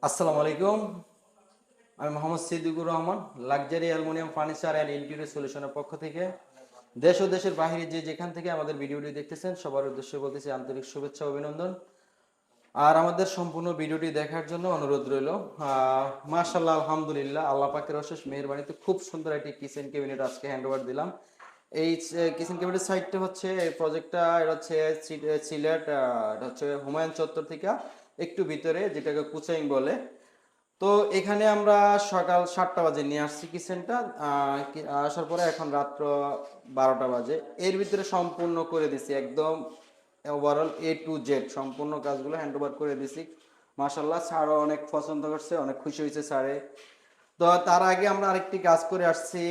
আসসালামু আলাইকুম। আমি Mohammad Siddiqur Rahman, luxury aluminium furniture and interior সলিউশনের পক্ষ থেকে দেশ ও দেশের বাইরে যে যেখান থেকে আমাদের ভিডিওটি দেখতেছেন সবার উদ্দেশ্যে বলতেছি আন্তরিক শুভেচ্ছা ও অভিনন্দন। আর আমাদের সম্পূর্ণ ভিডিওটি দেখার জন্য অনুরোধ রইল। মাশাআল্লাহ, আলহামদুলিল্লাহ, আল্লাহ পাকের অশেষ মেহেরবানিতে খুব সুন্দর একটি কিচেন ক্যাবিনেট আজকে হ্যান্ড ওভার দিলাম। এই কিচেন ক্যাবিনেটের সাইডটা হচ্ছে এই প্রজেক্টটা, এটা হচ্ছে সিলেট, এটা হচ্ছে হুমায়ুন চত্বর থেকে একটু ভিতরে, যেটাকে কুচাইং বলে। তো এখানে আমরা সকাল 7টা বাজে নিয়ে আসছি কিচেনটা। আসার পরে এখন রাত্র 12টা বাজে। এর ভিতরে সম্পূর্ণ করে দিছি একদম ওভারঅল A to Z সম্পূর্ণ কাজগুলো হ্যান্ড ওভার করে দিছি। মাশাল্লাহ, স্যারও অনেক পছন্দ করছে, অনেক খুশি হয়েছে স্যারে। তো তার আগে আমরা আরেকটি কাজ করে আসছি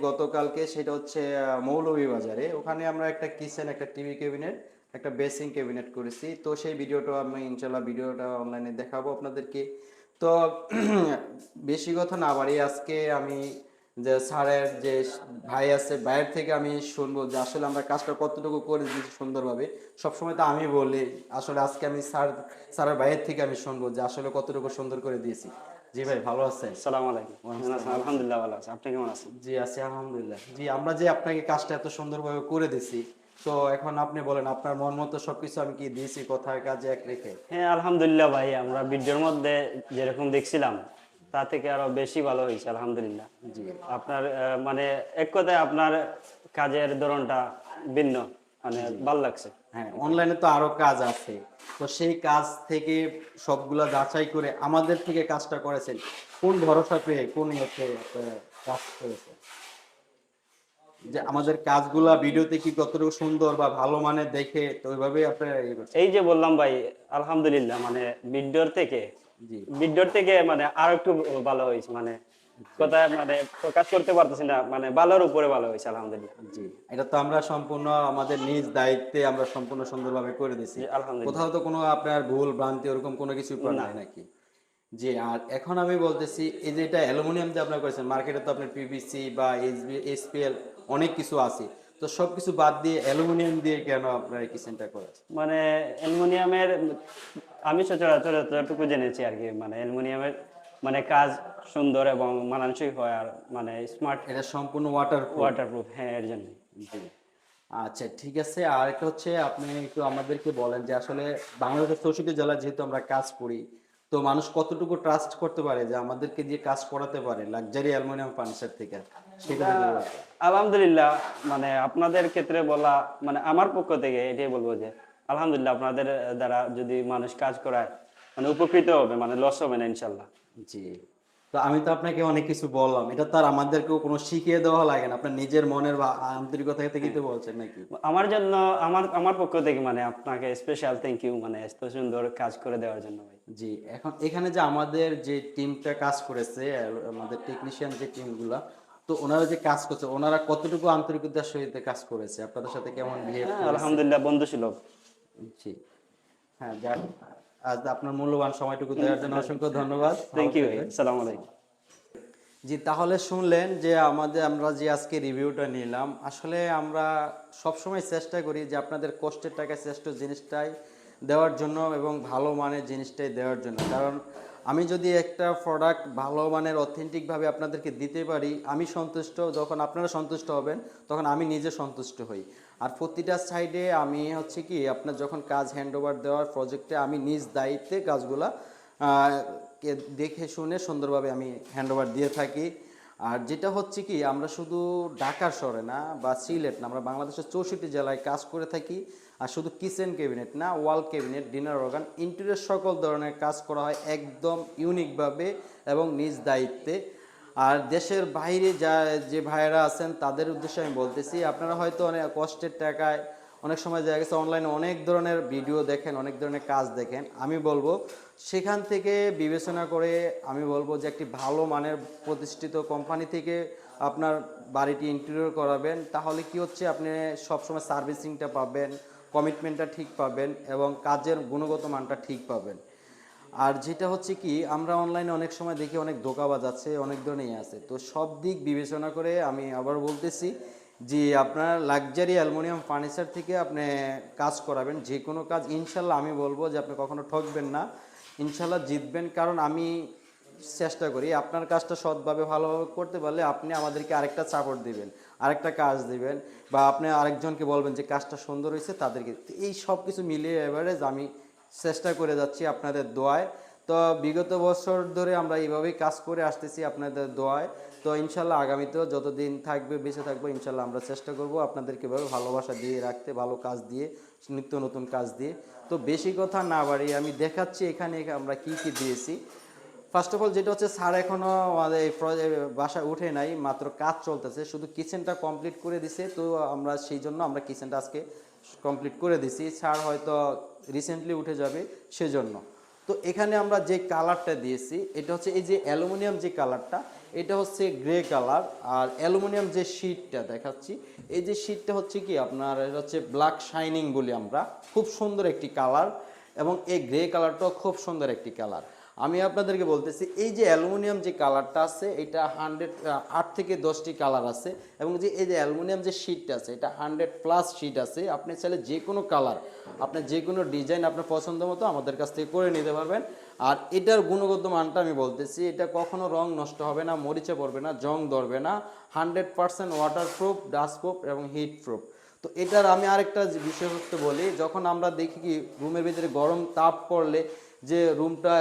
গতকালকে, সেটা হচ্ছে মৌলভীবাজারে। ওখানে আমরা একটা কিচেন, একটা টিভি ক্যাবিনেট, একটা বেসিং ক্যাবিনেট করেছি। তো সেই ভিডিওটা আমি ইনশাল্লাহ ভিডিওটা অনলাইনে দেখাবো আপনাদেরকে। তো বেশি কথা না বাড়িয়ে আজকে আমি যে স্যারের যে ভাই আছে, ভাইয়ের থেকে আমি শুনবো যে আসলে আমরা কাজটা কতটুকু করে দিয়েছি সুন্দরভাবে। সবসময় তো আমি বলি, আসলে আজকে আমি স্যারের ভাইয়ের থেকে আমি শুনবো যে আসলে কতটুকু সুন্দর করে দিয়েছি। জি ভাই, ভালো আছেন? আসসালামু আলাইকুম। কেমন আছেন? আলহামদুলিল্লাহ ভালো আছি। আপনি কেমন আছেন? জি আছি আলহামদুলিল্লাহ। জি, আমরা যে আপনাকে কাজটা এত সুন্দরভাবে করে দিছি, তো এখন আপনি বলেন আপনার মন মতো সবকিছু আমি কি দিয়েছি কথায় কাজে এক রেখে? হ্যাঁ, আলহামদুলিল্লাহ ভাই, আমরা ভিডিওর মধ্যে যেরকম দেখছিলাম তা থেকে আরো বেশি ভালো হয়েছে আলহামদুলিল্লাহ। জি আপনার মানে এক কথায় আপনার কাজের ধরনটা ভিন্ন, মানে জি ভালো লাগছে। হ্যাঁ, অনলাইনে তো আরো কাজ আছে। তো সেই কাজ থেকে সবগুলা যাচাই করে আমাদের থেকে কাজটা করেছেন কোন ভরসা পেয়ে, কোন ইয়েতে কাজ করেছেন যে আমাদের কাজগুলা ভিডিওতে কি কতটুকু সুন্দর বা ভালো মানের দেখে, তো ওইভাবেই আপনারা ইয়ে করছেন? এই যে বললাম ভাই, আলহামদুলিল্লাহ, মানে জি ভিডিওর থেকে মানে আরো একটু ভালো হয়েছে, মানে কথায় মানে প্রকাশ করতে পারতেছি না, মানে ভালোর উপরে ভালো হয়েছে আলহামদুলিল্লাহ। জি, এটা তো আমরা সম্পূর্ণ আমাদের নিজ দায়িত্বে আমরা সম্পূর্ণ সুন্দরভাবে করে দিছি। জি কোথাও আলহামদুলিল্লাহ। তো কোনো আপনার ভুল ভ্রান্তি ওরকম কোনো কিছু করেন না, নাই নাকি? জি, আর এখন আমি বলতেছি এই যে এটা অ্যালুমিনিয়াম যে আপনার করেছেন, মার্কেটে তো আপনার পিভিসি বা এসপিএল অনেক কিছু আছে। তো সবকিছু বাদ দিয়ে অ্যালুমিনিয়াম দিয়ে কেন আপনার এই কিচেনটা করেছেন? মানে অ্যালুমিনিয়ামের, আমি সচরাচর যতটুকু জেনেছি আর কি, মানে অ্যালুমিনিয়ামের মানে কাজ সুন্দর এবং মানানসই হয়, আর মানে স্মার্ট, এটা সম্পূর্ণ ওয়াটারপ্রুফ। ওয়াটারপ্রুফ। হ্যাঁ, এর জন্য। জি, আচ্ছা ঠিক আছে। আর একটা হচ্ছে আপনি একটু আমাদেরকে বলেন যে আসলে বাংলাদেশের 64 জেলা যেহেতু আমরা কাজ করি, তো মানুষ কতটুকু ট্রাস্ট করতে পারে যে আমাদেরকে দিয়ে কাজ করাতে পারে লাক্সারি অ্যালুমিনিয়াম ফার্নিচার থেকে, সেটা যদি বলতেন। আলহামদুলিল্লাহ, মানে আপনাদের ক্ষেত্রে বলা, মানে আমার পক্ষ থেকে এটাই বলবো যে আলহামদুলিল্লাহ, আপনাদের দ্বারা যদি মানুষ কাজ করায় মানে উপকৃত হবে, মানে লস হবে না ইনশাল্লাহ। জি, তো আমি তো আপনাকে অনেক কিছু বললাম, এটা তো আর আমাদেরকেও কোনো শিখিয়ে দেওয়া লাগে না, আপনার নিজের মনের বা আন্তরিকতা থেকেই হ্যাঁ, তো বলছেন নাকি? আমার জন্য, আমার আমার পক্ষ থেকে মানে আপনাকে স্পেশাল থ্যাংক ইউ, মানে এত সুন্দর কাজ করে দেওয়ার জন্য ভাই। জি, এখন এখানে যে আমাদের যে টিমটা কাজ করেছে, আমাদের টেকনিশিয়ান যে টিমগুলা, তো ওনারা যে কাজ করছে, ওনারা কতটুকু আন্তরিকতার সহিত কাজ করেছে, আপনাদের সাথে কেমন বিহেভ হ্যাঁ, করেছে? আলহামদুলিল্লাহ, বন্ধুসুলভ। জি হ্যাঁ, যাক, আজ আপনার মূল্যবান সময়টুকু দেওয়ার জন্য অসংখ্য ধন্যবাদ। ভালো থ্যাংক ইউ ভাই, থাকবেন। আসসালামু আলাইকুম। জি, তাহলে শুনলেন যে আমরা যে আজকে রিভিউটা নিলাম, আসলে আমরা সবসময় চেষ্টা করি যে আপনাদের কষ্টের টাকায় শ্রেষ্ঠ জিনিসটাই দেওয়ার জন্য এবং ভালো মানের জিনিসটাই দেওয়ার জন্য। কারণ আমি যদি একটা প্রোডাক্ট ভালো মানের অথেন্টিকভাবে আপনাদেরকে দিতে পারি, আমি সন্তুষ্ট, যখন আপনারা সন্তুষ্ট হবেন তখন আমি নিজে সন্তুষ্ট হই। আর প্রতিটা সাইডে আমি হচ্ছে কি, আপনার যখন কাজ হ্যান্ড ওভার দেওয়ার প্রজেক্টে আমি নিজ দায়িত্বে কাজগুলা কে দেখে শুনে সুন্দরভাবে আমি হ্যান্ডওভার দিয়ে থাকি। আর যেটা হচ্ছে কি, আমরা শুধু ঢাকার শহরে না বা সিলেট না, আমরা বাংলাদেশের 64 জেলায় কাজ করে থাকি। আর শুধু কিচেন ক্যাবিনেট না, ওয়াল ক্যাবিনেট, ডিনার অর্গান, ইন্টেরিয়র সকল ধরনের কাজ করা হয় একদম ইউনিকভাবে এবং নিজ দায়িত্বে। আর দেশের বাইরে যে ভাইয়েরা আছেন তাদের উদ্দেশ্যে আমি বলতেছি, আপনারা হয়তো অনেক কষ্টের টাকায় অনেক সময় দেখা গেছে অনলাইনে অনেক ধরনের ভিডিও দেখেন, অনেক ধরনের কাজ দেখেন। আমি বলবো সেখান থেকে বিবেচনা করে আমি বলবো যে একটি ভালো মানের প্রতিষ্ঠিত কোম্পানি থেকে আপনার বাড়িটি ইন্টেরিয়র করাবেন। তাহলে কি হচ্ছে, আপনি সবসময় সার্ভিসিংটা পাবেন, কমিটমেন্টটা ঠিক পাবেন এবং কাজের গুণগত মানটা ঠিক পাবেন। আর যেটা হচ্ছে কি, আমরা অনলাইনে অনেক সময় দেখি অনেক ধোঁকাবাজ আছে, অনেক ধরনেরই আছে। তো সব দিক বিবেচনা করে আমি আবার বলতেছি যে আপনার লাক্সারি অ্যালুমিনিয়াম ফার্নিচার থেকে আপনি কাজ করাবেন, যে কোনো কাজ ইনশাল্লাহ আমি বলবো যে আপনি কখনো ঠকবেন না। ইনশাল্লাহ জিতবেন, কারণ আমি চেষ্টা করি আপনার কাজটা সৎভাবে ভালোভাবে করতে পারলে আপনি আমাদেরকে আরেকটা সাপোর্ট দিবেন, আরেকটা কাজ দিবেন, বা আপনি আরেকজনকে বলবেন যে কাজটা সুন্দর হয়েছে তাদেরকে। তো এই সব কিছু মিলিয়ে এভারেজ আমি চেষ্টা করে যাচ্ছি আপনাদের দোয়ায়। তো বিগত বছর ধরে আমরা এইভাবেই কাজ করে আসতেছি আপনাদের দোয়ায়। তো ইনশাল্লাহ আগামীতেও যতদিন থাকবে বেঁচে থাকবো ইনশাল্লাহ আমরা চেষ্টা করব আপনাদেরকে এভাবে ভালোবাসা দিয়ে রাখতে, ভালো কাজ দিয়ে, নিত্য নতুন কাজ দিয়ে। তো বেশি কথা না বাড়িয়ে আমি দেখাচ্ছি এখানে আমরা কি কি দিয়েছি। ফার্স্ট অফ অল যেটা হচ্ছে, স্যার এখনও আমাদের এই বাসায় উঠে নাই, মাত্র কাজ চলতেছে, শুধু কিচেনটা কমপ্লিট করে দিছে। তো আমরা সেই জন্য আমরা কিচেনটা আজকে কমপ্লিট করে দিছি, স্যার হয়তো রিসেন্টলি উঠে যাবে সেজন্য। তো এখানে আমরা যে কালারটা দিয়েছি এটা হচ্ছে এই যে অ্যালুমিনিয়াম যে কালারটা, এটা হচ্ছে গ্রে কালার। আর অ্যালুমিনিয়াম যে শীটটা দেখাচ্ছি, এই যে শীটটা হচ্ছে কি আপনার, এটা হচ্ছে ব্ল্যাক শাইনিং বলি আমরা, খুব সুন্দর একটি কালার। এবং এই গ্রে কালারটাও খুব সুন্দর একটি কালার। আমি আপনাদেরকে বলতেছি এই যে অ্যালুমিনিয়াম যে কালারটা আছে এটা 8 থেকে 10টি কালার আছে। এবং যে এই যে অ্যালুমিনিয়াম যে শীটটা আছে এটা 100+ শীট আছে। আপনি চাইলে যে কোনো কালার, আপনার যে কোনো ডিজাইন আপনার পছন্দ মতো আমাদের কাছ থেকে করে নিতে পারবেন। আর এটার গুণগত মানটা আমি বলতেছি, এটা কখনো রং নষ্ট হবে না, মরিচে পড়বে না, জং ধরবে না, 100% ওয়াটারপ্রুফ, ডাস্টপ্রুফ এবং হিট প্রুফ। তো এটার আমি আরেকটা বিষয়বস্তু বলি, যখন আমরা দেখি কি রুমের ভিতরে গরম তাপ পড়লে যে রুমটা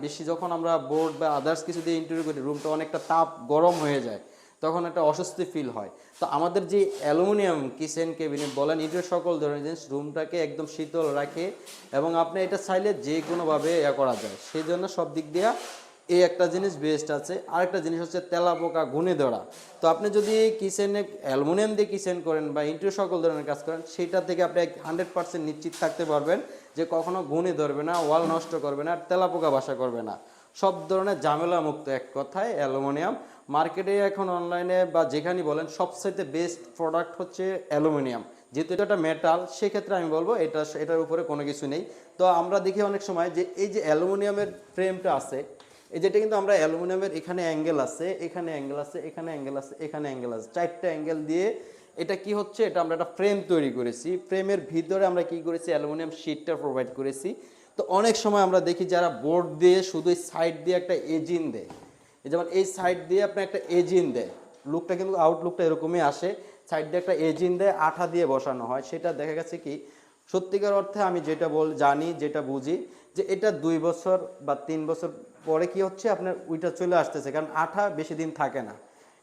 বেশি, যখন আমরা বোর্ড বা আদার্স কিছু দিয়ে ইন্টারভিউ করি রুমটা অনেকটা তাপ গরম হয়ে যায়, তখন একটা অস্বস্তি ফিল হয়। তো আমাদের যে অ্যালুমিনিয়াম কিচেন ক্যাবিনেট বলেন, ইটের সকল ধরনের জিনিস রুমটাকে একদম শীতল রাখে। এবং আপনি এটা চাইলে যে কোনোভাবে করা যায়, সেই জন্য সব দিক দিয়ে এই একটা জিনিস বেস্ট আছে। আরেকটা জিনিস হচ্ছে তেলা পোকা ঘুনে ধরা। তো আপনি যদি কিচেনে অ্যালুমিনিয়াম দিয়ে কিচেন করেন বা ইন্টের সকল ধরনের কাজ করেন, সেটা থেকে আপনি 100% নিশ্চিত থাকতে পারবেন যে কখনো ঘুনে ধরবে না, ওয়াল নষ্ট করবে না, তেলা পোকা বাসা করবে না, সব ধরনের ঝামেলা মুক্ত এক কথায় অ্যালুমিনিয়াম। মার্কেটে এখন অনলাইনে বা যেখানেই বলেন সবচাইতে বেস্ট প্রোডাক্ট হচ্ছে অ্যালুমিনিয়াম। যেহেতু এটা একটা মেটাল, সেক্ষেত্রে আমি বলবো এটার উপরে কোনো কিছু নেই। তো আমরা দেখি অনেক সময় যে এই যে অ্যালুমিনিয়ামের ফ্রেমটা আছে, এই যেটা কিন্তু আমরা অ্যালুমিনিয়ামের এখানে অ্যাঙ্গেল আছে, এখানে অ্যাঙ্গেল আছে, এখানে অ্যাঙ্গেল আছে, এখানে অ্যাঙ্গেল আছে, 4টা অ্যাঙ্গেল দিয়ে এটা কি হচ্ছে, এটা আমরা একটা ফ্রেম তৈরি করেছি। ফ্রেমের ভিতরে আমরা কি করেছি, অ্যালুমিনিয়াম শিটটা প্রোভাইড করেছি। তো অনেক সময় আমরা দেখি যারা বোর্ড দিয়ে শুধু সাইড দিয়ে একটা এজিন দেয়, যেমন এই সাইড দিয়ে আপনি একটা এজিন দেয়, লুকটা কিন্তু আউটলুকটা এরকমই আসে। সাইড দিয়ে একটা এজিন দেয়, আঠা দিয়ে বসানো হয়, সেটা দেখা গেছে কি সত্যিকার অর্থে আমি যেটা জানি, যেটা বুঝি, যে এটা 2 বছর বা 3 বছর পরে কি হচ্ছে আপনার ওইটা চলে আসতেছে, কারণ আঠা বেশি দিন থাকে না।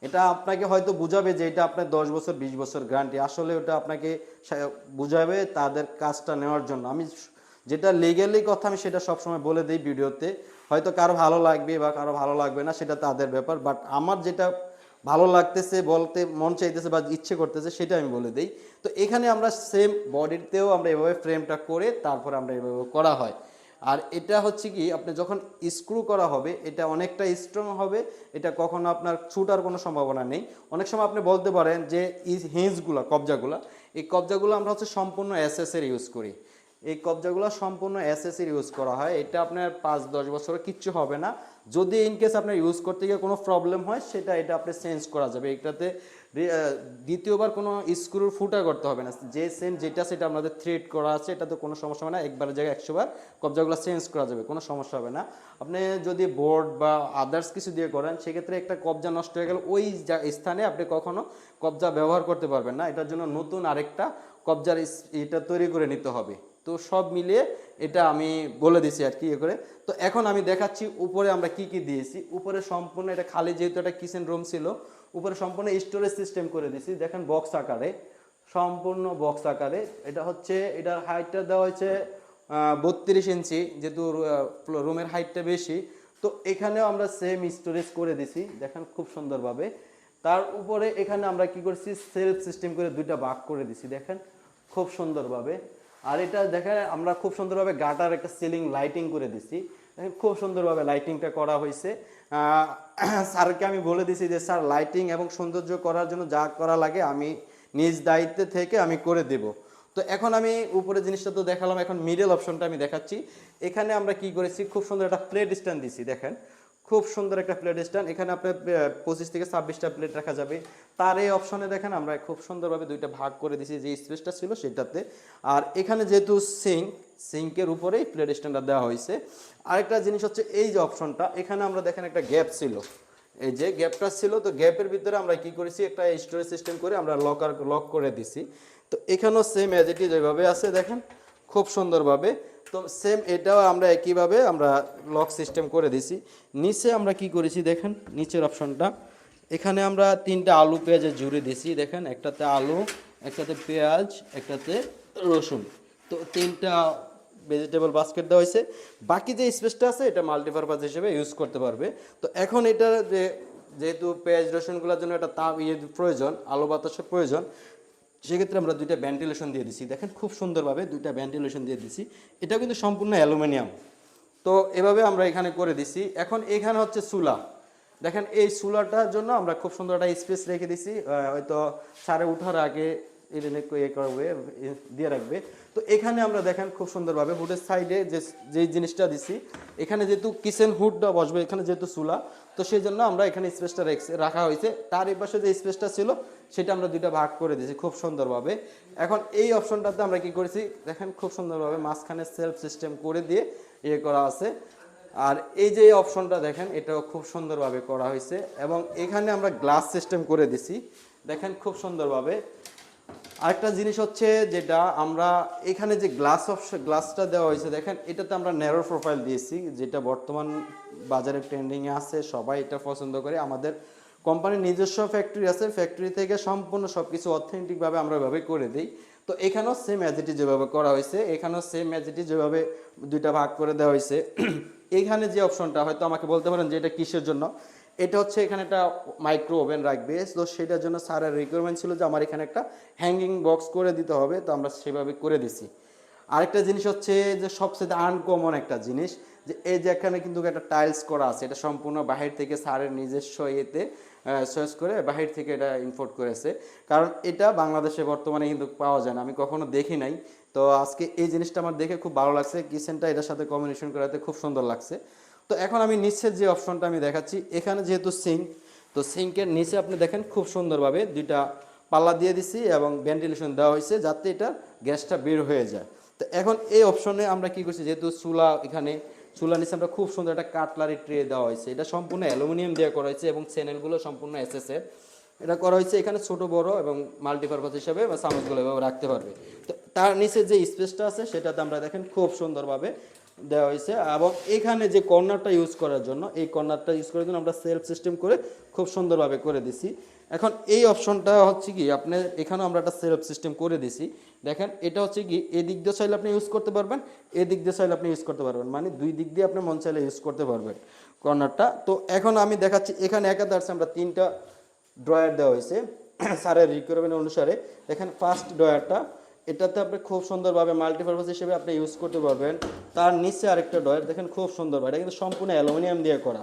এটা আপনাকে হয়তো বুঝাবে যে এটা আপনার 10 বছর 20 বছর গ্যারান্টি, আসলে ওটা আপনাকে বুঝাবে তাদের কাজটা নেওয়ার জন্য। আমি যেটা লিগ্যালি কথা আমি সেটা সবসময় বলে দিই ভিডিওতে, হয়তো কারো ভালো লাগবে বা কারো ভালো লাগবে না, সেটা তাদের ব্যাপার। বাট আমার যেটা ভালো লাগতেছে, বলতে মন চাইতেছে বা ইচ্ছে করতেছে, সেটা আমি বলে দিই। তো এখানে আমরা সেম বডিতেও আমরা এভাবে ফ্রেমটা করে তারপরে আমরা এভাবে করা হয়। আর এটা হচ্ছে কি আপনি যখন স্ক্রু করা হবে এটা অনেকটা স্ট্রং হবে, এটা কখনো আপনার ছুটার কোনো সম্ভাবনা নেই। অনেক সময় আপনি বলতে পারেন যে এই হিঞ্জগুলো, কবজাগুলো, এই কবজাগুলো আমরা হচ্ছে সম্পূর্ণ এসএসের ইউজ করি। এই কবজাগুলো সম্পূর্ণ এসএসের ইউজ করা হয়। এটা আপনার 5-10 বছরে কিচ্ছু হবে না। যদি ইনকেস আপনার ইউজ করতে গিয়ে কোনো প্রবলেম হয়, এটা আপনি চেঞ্জ করা যাবে। এটাতে দ্বিতীয়বার কোনো স্ক্রুর ফুটা করতে হবে না। যে যেটা সেটা আমাদের থ্রেড করা আছে, এটা তো কোনো সমস্যা হবে না। একবারের জায়গায় 100 বার কবজাগুলো চেঞ্জ করা যাবে, কোনো সমস্যা হবে না। আপনি যদি বোর্ড বা আদার্স কিছু দিয়ে করেন, সেক্ষেত্রে একটা কবজা নষ্ট হয়ে গেলে ওই স্থানে আপনি কখনো কবজা ব্যবহার করতে পারবেন না। এটার জন্য নতুন আরেকটা কবজার এটা তৈরি করে নিতে হবে। তো সব মিলিয়ে এটা আমি বলে দিছি আর কি করে। তো এখন আমি দেখাচ্ছি উপরে আমরা কি কি দিয়েছি। উপরে সম্পূর্ণ এটা খালি, যেহেতু একটা কিচেন রুম ছিল, উপরে সম্পূর্ণ স্টোরেজ সিস্টেম করে দিয়েছি। দেখেন বক্স আকারে, সম্পূর্ণ বক্স আকারে। এটা হচ্ছে এটার হাইটটা দেওয়া হয়েছে 32 ইঞ্চি, যেহেতু রুমের হাইটটা বেশি। তো এখানেও আমরা সেম স্টোরেজ করে দিছি, দেখেন খুব সুন্দরভাবে। তার উপরে এখানে আমরা কি করছি, সেলফ সিস্টেম করে 2টা ভাগ করে দিছি, দেখেন খুব সুন্দরভাবে। আর এটা দেখেন আমরা খুব সুন্দরভাবে গাটার একটা সিলিং লাইটিং করে দিছি, দেখেন খুব সুন্দরভাবে লাইটিংটা করা হয়েছে। স্যারকে আমি বলে দিছি যে স্যার লাইটিং এবং সৌন্দর্য করার জন্য যা করা লাগে আমি নিজ দায়িত্বে থেকে আমি করে দেব। তো এখন আমি উপরে জিনিসটা তো দেখালাম, এখন মিডল অপশনটা আমি দেখাচ্ছি। এখানে আমরা কি করেছি, খুব সুন্দর একটা প্লেট স্ট্যান্ড দিছি, দেখেন খুব সুন্দর একটা প্লেট স্ট্যান্ড, এখানে আপনার 25 থেকে 26টা প্লেট রাখা যাবে। তার এই অপশনে দেখেন আমরা খুব সুন্দরভাবে দুইটা ভাগ করে দিয়েছি, যে স্পেসটা ছিল সেটাতে। আর এখানে যেহেতু সিঙ্কের উপরেই প্লেট স্ট্যান্ডটা দেওয়া হয়েছে। আরেকটা জিনিস হচ্ছে এই যে অপশনটা, এখানে আমরা দেখেন একটা গ্যাপ ছিল, এই যে গ্যাপটা ছিল, তো গ্যাপের ভিতরে আমরা কি করেছি একটা স্টোরেজ সিস্টেম করে আমরা লক করে দিছি। তো এখানেও সেম অ্যাজ ইট ইজ যেভাবে আছে দেখেন খুব সুন্দরভাবে। তো সেম এটাও আমরা একইভাবে আমরা লক সিস্টেম করে দিছি। নিচে আমরা কি করেছি দেখেন, নিচের অপশনটা এখানে আমরা 3টা আলু পেঁয়াজের জুড়ে দিছি দেখেন, একটাতে আলু, একটাতে পেঁয়াজ, একটাতে রসুন। তো 3টা ভেজিটেবল বাস্কেট দেওয়া হয়েছে। বাকি যে স্পেসটা আছে এটা মাল্টিপারপাস হিসেবে ইউজ করতে পারবে। তো এখন এটা যেহেতু পেঁয়াজ রসুনগুলোর জন্য একটা তাপ প্রয়োজন, আলো বাতাসের প্রয়োজন, সেক্ষেত্রে আমরা 2টা ভেন্টিলেশন দিয়ে দিছি দেখেন, খুব সুন্দরভাবে 2টা ভেন্টিলেশন দিয়ে দিছি। এটা কিন্তু সম্পূর্ণ অ্যালুমিনিয়াম। তো এভাবে আমরা এখানে করে দিছি। এখন এখানে হচ্ছে চুলা, দেখেন এই চুলাটার জন্য আমরা খুব সুন্দর একটা স্পেস রেখে দিছি, হয়তো সারে উঠার আগে করবে দিয়ে রাখবে। তো এখানে আমরা দেখেন খুব সুন্দরভাবে হুডের সাইডে যে জিনিসটা দিছি, এখানে যেহেতু কিচেন হুডটা বসবে, এখানে যেহেতু চুলা, তো সেই জন্য আমরা এখানে স্পেসটা রাখা হয়েছে। তার এই পাশে যে স্পেসটা ছিল সেটা আমরা 2টা ভাগ করে দিয়েছি খুব সুন্দরভাবে। এখন এই অপশনটাতে আমরা কি করেছি দেখেন, খুব সুন্দরভাবে মাঝখানে সেলফ সিস্টেম করে দিয়ে করা আছে। আর এই যে অপশনটা দেখেন এটাও খুব সুন্দরভাবে করা হয়েছে, এবং এখানে আমরা গ্লাস সিস্টেম করে দিছি দেখেন খুব সুন্দরভাবে। আরেকটা জিনিস হচ্ছে যেটা আমরা এখানে যে গ্লাসটা দেওয়া হয়েছে দেখেন, এটাতে আমরা ন্যারো প্রোফাইল দিয়েছি, যেটা বর্তমান বাজারে ট্রেন্ডিংয়ে আছে, সবাই এটা পছন্দ করে। আমাদের কোম্পানির নিজস্ব ফ্যাক্টরি আছে, ফ্যাক্টরি থেকে সম্পূর্ণ সব কিছু অথেন্টিকভাবে আমরা এভাবে করে দিই। তো এখানেও সেম অ্যাজিটি যেভাবে করা হয়েছে, এখানেও সেম অ্যাজিটি যেভাবে 2টা ভাগ করে দেওয়া হয়েছে। এখানে যে অপশনটা হয়তো আমাকে বলতে পারেন যে এটা কিসের জন্য, এটা হচ্ছে এখানে একটা মাইক্রো ওভেন রাখবে, তো সেটার জন্য স্যারের রিকোয়ারমেন্ট ছিল যে আমার এখানে একটা হ্যাঙ্গিং বক্স করে দিতে হবে, তো আমরা সেভাবে করে দিছি। আরেকটা জিনিস হচ্ছে যে সবচেয়ে আনকমন একটা জিনিস, যে এই যে এখানে কিন্তু একটা টাইলস করা আছে, এটা সম্পূর্ণ বাহির থেকে স্যারের নিজস্ব চয়েস করে বাহির থেকে এটা ইম্পোর্ট করেছে, কারণ এটা বাংলাদেশে বর্তমানে কিন্তু পাওয়া যায় না, আমি কখনো দেখি নাই। তো আজকে এই জিনিসটা আমার দেখে খুব ভালো লাগছে, কিচেনটা এটার সাথে কম্বিনেশন করাতে খুব সুন্দর লাগছে। তো এখন আমি নিচের যে অপশনটা আমি দেখাচ্ছি, এখানে যেহেতু সিঙ্ক, তো সিঙ্কের নিচে আপনি দেখেন খুব সুন্দরভাবে 2টা পাল্লা দিয়ে দিছি এবং ভেন্টিলেশন দেওয়া হয়েছে যাতে এটা গ্যাসটা বের হয়ে যায়। তো এখন এই অপশনে আমরা কি করছি, যেহেতু এখানে চুলা নিচে আমরা খুব সুন্দর একটা কাটলারি ট্রে দেওয়া হয়েছে, এটা সম্পূর্ণ অ্যালুমিনিয়াম দিয়ে করা হয়েছে এবং চ্যানেলগুলো সম্পূর্ণ এসএসের এটা করা হয়েছে। এখানে ছোট বড় এবং মাল্টিপারপাস হিসাবে বা চামচগুলো এভাবে রাখতে পারবে। তো তার নিচে যে স্পেসটা আছে সেটাতে আমরা দেখেন খুব সুন্দরভাবে দেওয়া হয়েছে, এবং এখানে যে কর্নারটা ইউজ করার জন্য, এই কর্নারটা ইউজ করার জন্য আমরা সেলফ সিস্টেম করে খুব সুন্দরভাবে করে দিছি। এখন এই অপশনটা হচ্ছে কি আপনার এখানেও আমরা একটা সেলফ সিস্টেম করে দিছি দেখেন, এটা হচ্ছে কি এদিক দিয়ে চাইলে আপনি ইউজ করতে পারবেন, এদিক দিয়ে চাইলে আপনি ইউজ করতে পারবেন, মানে 2 দিক দিয়ে আপনি মন চাইলে ইউজ করতে পারবেন কর্নারটা। তো এখন আমি দেখাচ্ছি এখানে একাধারে আমরা 3টা ড্রয়ার দেওয়া হয়েছে স্যারের রিকোয়ারমেন্ট অনুসারে। দেখেন ফার্স্ট ড্রয়ারটা, এটাতে আপনি খুব সুন্দরভাবে মাল্টিপারপাস হিসেবে আপনি ইউজ করতে পারবেন। তার নিচে আরেকটা ড্রয়ার দেখেন খুব সুন্দরভাবে, এটা কিন্তু সম্পূর্ণ অ্যালুমিনিয়াম দিয়ে করা।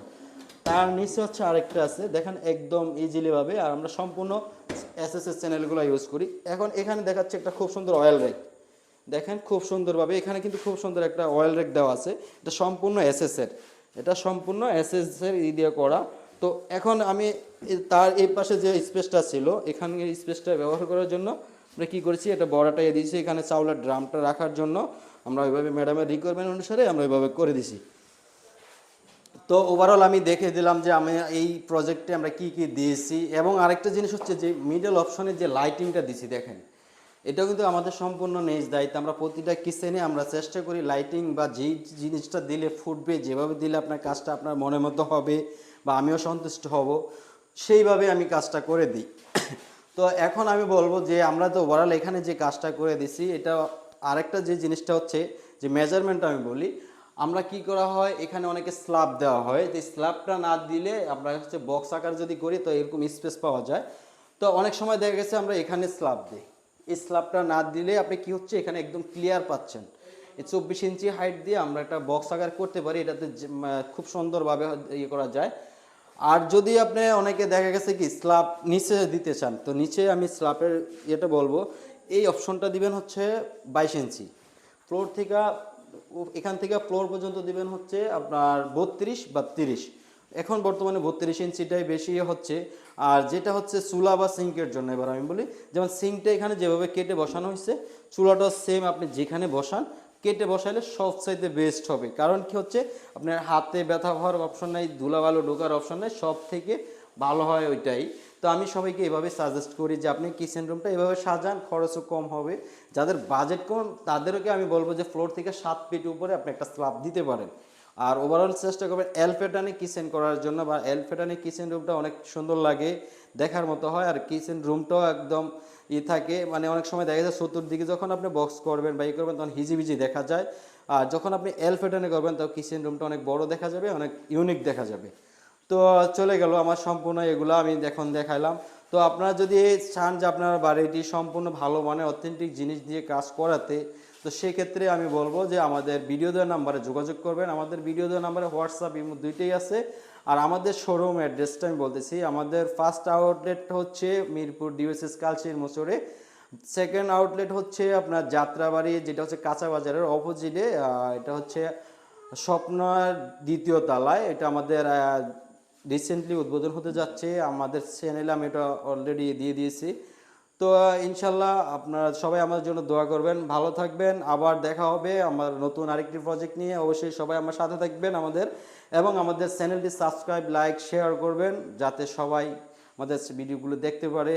তার নিচে হচ্ছে আরেকটা আছে দেখেন একদম ইজিলিভাবে, আর আমরা সম্পূর্ণ এসএসএস চ্যানেলগুলো ইউজ করি। এখন এখানে দেখাচ্ছে একটা খুব সুন্দর অয়েল রেক, দেখেন খুব সুন্দরভাবে এখানে কিন্তু খুব সুন্দর একটা অয়েল রেক দেওয়া আছে, এটা সম্পূর্ণ এসএসের, এটা সম্পূর্ণ এসএসের দিয়ে করা। তো এখন আমি তার এই পাশে যে স্পেসটা ছিল, এখানে স্পেসটা ব্যবহার করার জন্য আমরা কী করেছি, এটা বড়াটা দিয়েছি এখানে চাউলের ড্রামটা রাখার জন্য, আমরা ওইভাবে ম্যাডামের রিকোয়ারমেন্ট অনুসারে আমরা ওইভাবে করে দিছি। তো ওভারঅল আমি দেখে দিলাম যে আমি এই প্রজেক্টে আমরা কি কি দিয়েছি। এবং আরেকটা জিনিস হচ্ছে যে মিডল অপশনে যে লাইটিংটা দিছি দেখেন, এটাও কিন্তু আমাদের সম্পূর্ণ নিজ দায়িত্ব। আমরা প্রতিটা কিচেনে আমরা চেষ্টা করি লাইটিং বা যেই জিনিসটা দিলে ফুটবে, যেভাবে দিলে আপনার কাজটা আপনার মনের মতো হবে বা আমিও সন্তুষ্ট হব, সেইভাবে আমি কাজটা করে দিই। তো এখন আমি বলবো যে আমরা তো ওভারঅল এখানে যে কাজটা করে দিছি, এটা আরেকটা যে জিনিসটা হচ্ছে যে মেজারমেন্টটা আমি বলি, আমরা কি করা হয় এখানে অনেকে স্ল্যাব দেওয়া হয়, যে স্ল্যাবটা না দিলে আমরা হচ্ছে বক্স আকার যদি করি তো এরকম স্পেস পাওয়া যায়। তো অনেক সময় দেখা গেছে আমরা এখানে স্ল্যাব দিই, এই স্ল্যাবটা না দিলে আপনি কি হচ্ছে এখানে একদম ক্লিয়ার পাচ্ছেন। এই 24 ইঞ্চি হাইট দিয়ে আমরা একটা বক্স আকার করতে পারি, এটাতে খুব সুন্দরভাবে ইয়ে করা যায়। আর যদি আপনি অনেকে দেখা গেছে কি স্ল্যাব নিচে দিতে চান, তো নিচে আমি স্ল্যাবের ইয়েটা বলবো, এই অপশনটা দিবেন হচ্ছে 22 ইঞ্চি, ফ্লোর থেকে এখান থেকে ফ্লোর পর্যন্ত দিবেন হচ্ছে আপনার 32 বা 30, এখন বর্তমানে 32 ইঞ্চিটাই বেশি হচ্ছে। আর যেটা হচ্ছে চুলা বা সিঙ্কের জন্য, এবার আমি বলি যেমন সিঙ্কটা এখানে যেভাবে কেটে বসানো হয়েছে, চুলাটাও সেম আপনি যেখানে বসান কেটে বসাইলে সবচাইতে বেস্ট হবে। কারণ কি হচ্ছে, আপনার হাতে ব্যথা হওয়ার অপশন নাই, ধুলাবালু ঢোকার অপশন নাই, সব থেকে ভালো হয় ওইটাই। তো আমি সবাইকে এভাবে সাজেস্ট করি যে আপনি কিচেন রুমটা এভাবে সাজান, খরচও কম হবে। যাদের বাজেট কম তাদেরকে আমি বলবো যে ফ্লোর থেকে 7 ফিট উপরে আপনি একটা স্ল্যাব দিতে পারেন। আর ওভারঅল চেষ্টা করবেন এল প্যাটার্নে কিচেন করার জন্য, বা এল প্যাটার্নে কিচেন রুমটা অনেক সুন্দর লাগে, দেখার মতো হয়। আর কিচেন রুমটাও একদম থাকে, মানে অনেক সময় দেখা যায় চতুর্দিকে যখন আপনি বক্স করবেন বা করবেন তখন হিজিবিজি দেখা যায়। আর যখন আপনি এল প্যাটার্নে করবেন তখন কিচেন রুমটা অনেক বড় দেখা যাবে, অনেক ইউনিক দেখা যাবে। তো চলে গেল আমার সম্পূর্ণ এগুলো আমি এখন দেখাইলাম। তো আপনারা যদি চান যে আপনার বাড়িটি সম্পূর্ণ ভালো মানে অথেন্টিক জিনিস দিয়ে কাজ করাতে, তো সেক্ষেত্রে আমি বলবো যে আমাদের ভিডিও দেওয়ার নাম্বারে যোগাযোগ করবেন। আমাদের ভিডিও দেওয়ার নাম্বারে হোয়াটসঅ্যাপ ইমো দুইটাই আছে। আর আমাদের শোরুম অ্যাড্রেসটা আমি বলতেছি, আমাদের ফার্স্ট আউটলেট হচ্ছে মিরপুর ডিওএসএস কালচির মোচরে, সেকেন্ড আউটলেট হচ্ছে আপনার যাত্রাবাড়ি, যেটা হচ্ছে কাঁচা বাজারের অপোজিটে, এটা হচ্ছে স্বপ্নার দ্বিতীয় তলায়। এটা আমাদের রিসেন্টলি উদ্বোধন হতে যাচ্ছে। আমাদের চ্যানেলে আমি এটা অলরেডি দিয়ে দিয়েছি। তো ইনশাল্লাহ আপনারা সবাই আমাদের জন্য দোয়া করবেন, ভালো থাকবেন। আবার দেখা হবে আমার নতুন আরেকটি প্রজেক্ট নিয়ে। অবশ্যই সবাই আমার সাথে থাকবেন আমাদের, এবং আমাদের চ্যানেলটি সাবস্ক্রাইব, লাইক, শেয়ার করবেন যাতে সবাই আমাদের ভিডিওগুলো দেখতে পারে।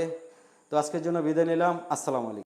তো আজকের জন্য বিদায় নিলাম। আসসালামু আলাইকুম।